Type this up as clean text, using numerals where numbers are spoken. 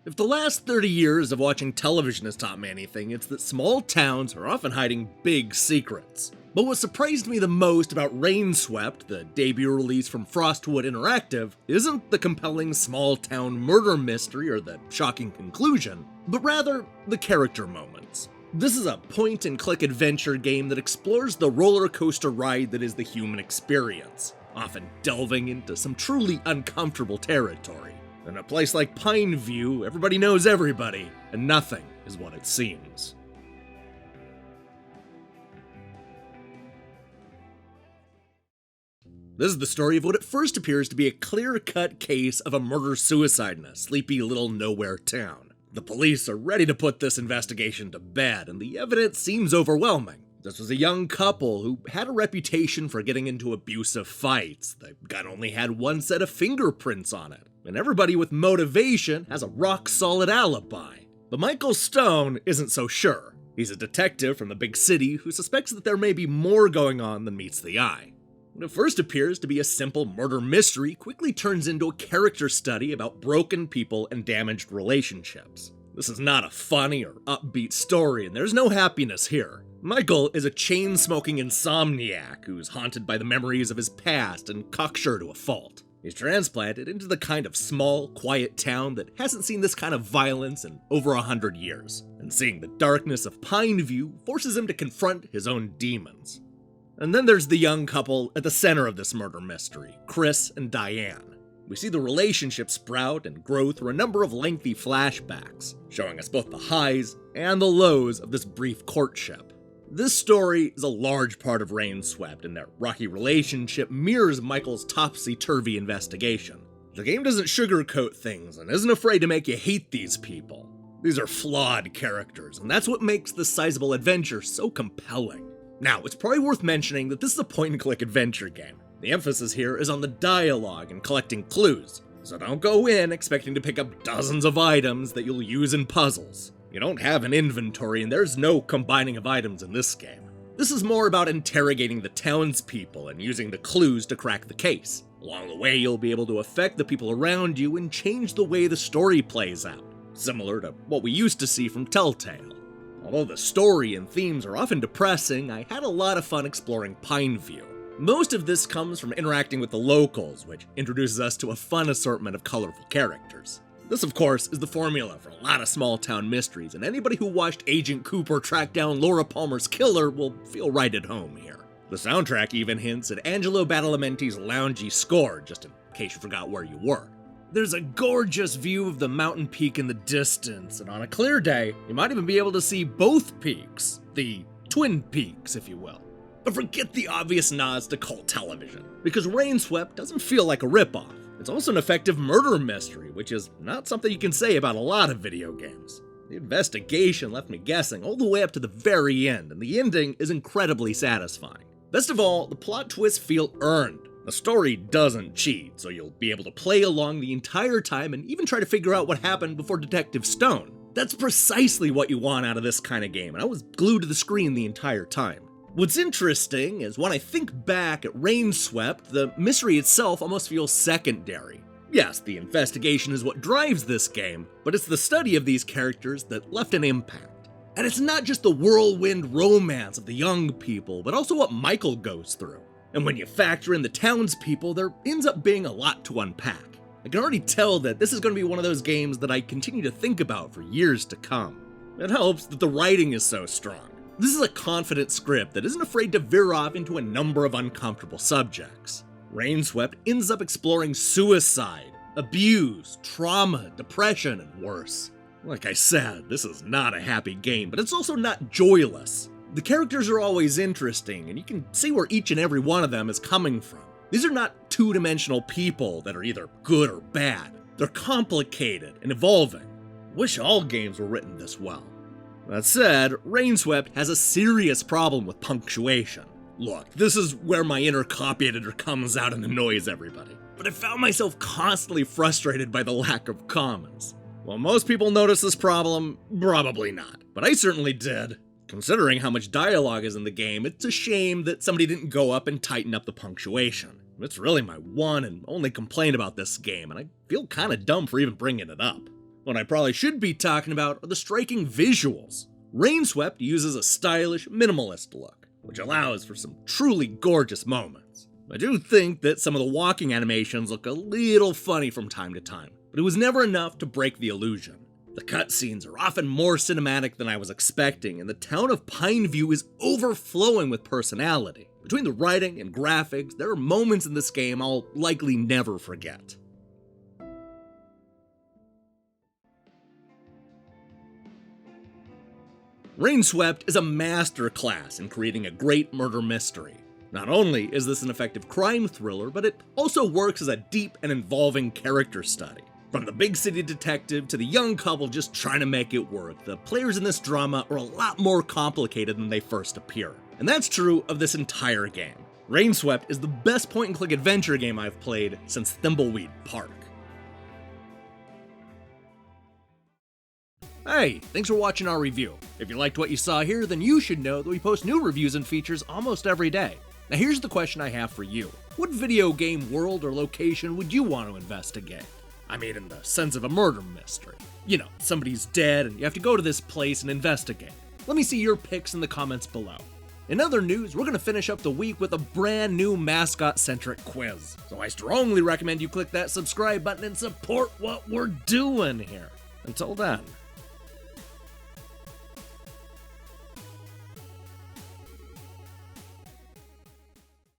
If the last 30 years of watching television has taught me anything, it's that small towns are often hiding big secrets. But what surprised me the most about Rainswept, the debut release from Frostwood Interactive, isn't the compelling small town murder mystery or the shocking conclusion, but rather the character moments. This is a point-and-click adventure game that explores the roller coaster ride that is the human experience, often delving into some truly uncomfortable territory. In a place like Pineview, everybody knows everybody, and nothing is what it seems. This is the story of what at first appears to be a clear-cut case of a murder-suicide in a sleepy little nowhere town. The police are ready to put this investigation to bed, and the evidence seems overwhelming. This was a young couple who had a reputation for getting into abusive fights. The gun only had one set of fingerprints on it, and everybody with motivation has a rock-solid alibi. But Michael Stone isn't so sure. He's a detective from the big city who suspects that there may be more going on than meets the eye. What at first appears to be a simple murder mystery quickly turns into a character study about broken people and damaged relationships. This is not a funny or upbeat story, and there's no happiness here. Michael is a chain-smoking insomniac who's haunted by the memories of his past and cocksure to a fault. He's transplanted into the kind of small, quiet town that hasn't seen this kind of violence in over 100 years, and seeing the darkness of Pineview forces him to confront his own demons. And then there's the young couple at the center of this murder mystery, Chris and Diane. We see the relationship sprout and grow through a number of lengthy flashbacks, showing us both the highs and the lows of this brief courtship. This story is a large part of Rainswept, and their rocky relationship mirrors Michael's topsy-turvy investigation. The game doesn't sugarcoat things and isn't afraid to make you hate these people. These are flawed characters, and that's what makes this sizable adventure so compelling. Now, it's probably worth mentioning that this is a point-and-click adventure game. The emphasis here is on the dialogue and collecting clues, so don't go in expecting to pick up dozens of items that you'll use in puzzles. You don't have an inventory, and there's no combining of items in this game. This is more about interrogating the townspeople and using the clues to crack the case. Along the way, you'll be able to affect the people around you and change the way the story plays out, similar to what we used to see from Telltale. Although the story and themes are often depressing, I had a lot of fun exploring Pineview. Most of this comes from interacting with the locals, which introduces us to a fun assortment of colorful characters. This, of course, is the formula for a lot of small-town mysteries, and anybody who watched Agent Cooper track down Laura Palmer's killer will feel right at home here. The soundtrack even hints at Angelo Badalamenti's loungy score, just in case you forgot where you were. There's a gorgeous view of the mountain peak in the distance, and on a clear day, you might even be able to see both peaks. The Twin Peaks, if you will. But forget the obvious nods to cult television, because Rainswept doesn't feel like a ripoff. It's also an effective murder mystery, which is not something you can say about a lot of video games. The investigation left me guessing all the way up to the very end, and the ending is incredibly satisfying. Best of all, the plot twists feel earned. The story doesn't cheat, so you'll be able to play along the entire time and even try to figure out what happened before Detective Stone. That's precisely what you want out of this kind of game, and I was glued to the screen the entire time. What's interesting is when I think back at Rainswept, the mystery itself almost feels secondary. Yes, the investigation is what drives this game, but it's the study of these characters that left an impact. And it's not just the whirlwind romance of the young people, but also what Michael goes through. And when you factor in the townspeople, there ends up being a lot to unpack. I can already tell that this is going to be one of those games that I continue to think about for years to come. It helps that the writing is so strong. This is a confident script that isn't afraid to veer off into a number of uncomfortable subjects. Rainswept ends up exploring suicide, abuse, trauma, depression, and worse. Like I said, this is not a happy game, but it's also not joyless. The characters are always interesting, and you can see where each and every one of them is coming from. These are not two-dimensional people that are either good or bad. They're complicated and evolving. Wish all games were written this well. That said, Rainswept has a serious problem with punctuation. Look, this is where my inner copy editor comes out and annoys everybody. But I found myself constantly frustrated by the lack of commas. Well, most people notice this problem, probably not. But I certainly did. Considering how much dialogue is in the game, it's a shame that somebody didn't go up and tighten up the punctuation. It's really my one and only complaint about this game, and I feel kinda dumb for even bringing it up. What I probably should be talking about are the striking visuals. Rainswept uses a stylish, minimalist look, which allows for some truly gorgeous moments. I do think that some of the walking animations look a little funny from time to time, but it was never enough to break the illusion. The cutscenes are often more cinematic than I was expecting, and the town of Pineview is overflowing with personality. Between the writing and graphics, there are moments in this game I'll likely never forget. Rainswept is a masterclass in creating a great murder mystery. Not only is this an effective crime thriller, but it also works as a deep and involving character study. From the big city detective to the young couple just trying to make it work, the players in this drama are a lot more complicated than they first appear. And that's true of this entire game. Rainswept is the best point-and-click adventure game I've played since Thimbleweed Park. Hey, thanks for watching our review. If you liked what you saw here, then you should know that we post new reviews and features almost every day. Now here's the question I have for you. What video game world or location would you want to investigate? I mean, in the sense of a murder mystery. You know, somebody's dead and you have to go to this place and investigate. Let me see your picks in the comments below. In other news, we're going to finish up the week with a brand new mascot-centric quiz. So I strongly recommend you click that subscribe button and support what we're doing here. Until then.